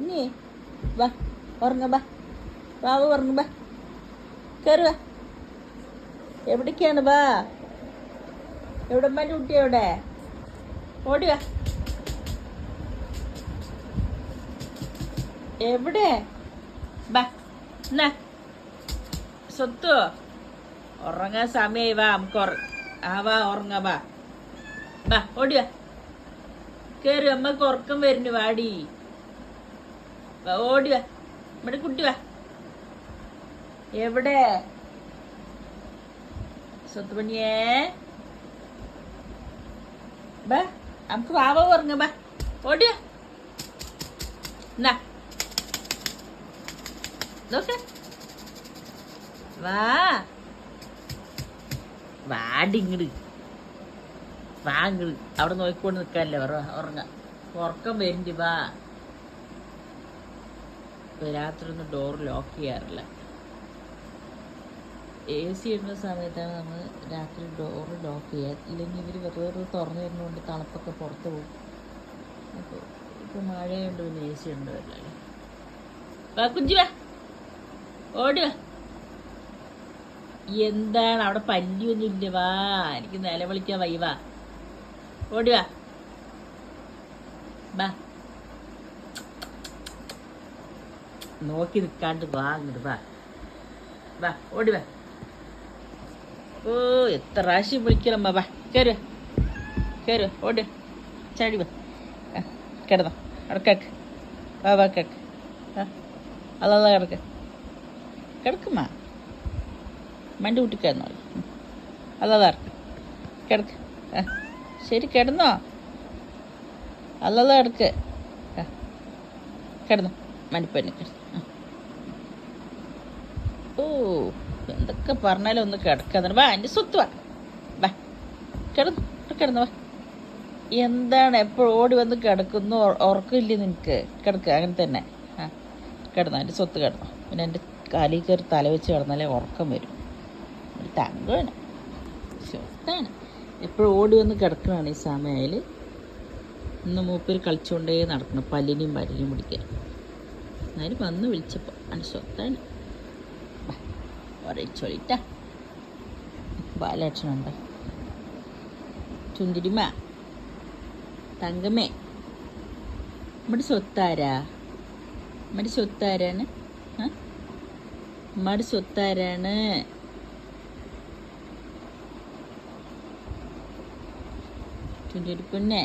കുഞ്ഞി വാ ഉറങ്ങ ബാ വാവ് ഉറങ്ങ ബാ കയറുക. എവിടേക്കാണ് ബാ? എവിടെ അമ്മേൻ്റെ കുട്ടി എവിടെ? ഓടിവാ. എവിടെ ബാ എന്നാ സ്വത്ത് ഉറങ്ങാൻ സമയമായി. വാ നമുക്ക് വാ ഉറങ്ങാ ബാ ബാ ഓടിവാ കയറി. അമ്മക്ക് ഉറക്കം വരുന്നു. വാടി വാ ഓടിവാ. നമ്മുടെ കുട്ടി വാ. എവിടെ സ്വത്ത് പണിയേ? ബാ നമുക്ക് വാവ ഉറങ്ങ ബാ ഓടിവാ. എന്നാ നോക്ക വാ വാടിങ്ങട് വാ ഇങ്ങട്. അവിടെ നോക്കിക്കൊണ്ട് നിൽക്കാനല്ലേ ഉറങ്ങ. ഉറക്കം വരുന്നുണ്ട്. വാ. രാത്രി ഒന്നും ഡോർ ലോക്ക് ചെയ്യാറില്ല. AC ഇടുന്ന സമയത്താണ് നമ്മൾ രാത്രി ഡോറ് ലോക്ക് ചെയ്യുക. ഇല്ലെങ്കിൽ ഇവർ വെറുതെ തുറന്നു വരുന്നതുകൊണ്ട് തണുപ്പൊക്കെ പുറത്ത് പോകും. അപ്പോൾ ഇപ്പോൾ മഴയുണ്ട്, പിന്നെ AC ഉണ്ട് വരില്ലല്ലോ. വാ കുഞ്ചി വാ ഓടുക. എന്താണ് അവിടെ പല്ലിയൊന്നും ഇല്ല? വാ എനിക്ക് നിലവിളിക്കാൻ വയ്യ. വാ ഓടുക ബാ. നോക്കി നിൽക്കാണ്ട് വാ അങ്ങോട്ട് വാ വാ ഓടി വാ. ഓ എത്ര പ്രാവശ്യം വിളിക്കലമ്മ. വാ കയറുക കയറുക ഓടുക ചാടി വാ. കിടന്നോ അവിടെ കേക്ക്. വാ വാ കേക്ക്. അതാ കിടക്ക് കിടക്കുമ്മ. മൻ്റെ കുട്ടി കിടന്നോ. അതാ ഇറക്ക് കിടക്ക്. ശരി കിടന്നോ. അല്ലാതെ കിടക്ക്. കിടന്നോ മണിപ്പന്നെ കിടന്നു. ഓ എന്തൊക്കെ പറഞ്ഞാലും ഒന്ന് കിടക്കാതെ. വാ എൻ്റെ സ്വത്ത് വാ വാ കിടന്നു കിടന്നു വാ. എന്താണ് എപ്പോഴും ഓടി വന്ന് കിടക്കുന്നു? ഉറക്കമില്ലേ നിനക്ക്? കിടക്കുക അങ്ങനെ തന്നെ. കിടന്നു എൻ്റെ സ്വത്ത് കിടന്നു. പിന്നെ എൻ്റെ കാലിൽ കയറി തല വെച്ച് കിടന്നാലേ ഉറക്കം വരും. ഒരു തങ്കമാണ് സ്വത്താണ്. എപ്പോഴും ഓടി വന്ന് കിടക്കണതാണ് ഈ സമയമായാൽ. ഇന്ന് മൂപ്പര് കളിച്ചുകൊണ്ടേ നടക്കണം പല്ലിനെയും പല്ലിനെയും പിടിക്കാൻ. എന്നാലും വന്ന് വിളിച്ചപ്പോൾ എൻ്റെ സ്വത്താണ്. ഒരച്ചോളിട്ടാ ബാലക്ഷണുണ്ട്. ചുന്തിരിമ തങ്കമ്മേ നമ്മുടെ സ്വത്താരാ? നമ്മുടെ സ്വത്താരാണ്? നമ്മുടെ സ്വത്താരാണ്? ചുന്തിരി പൊന്നെ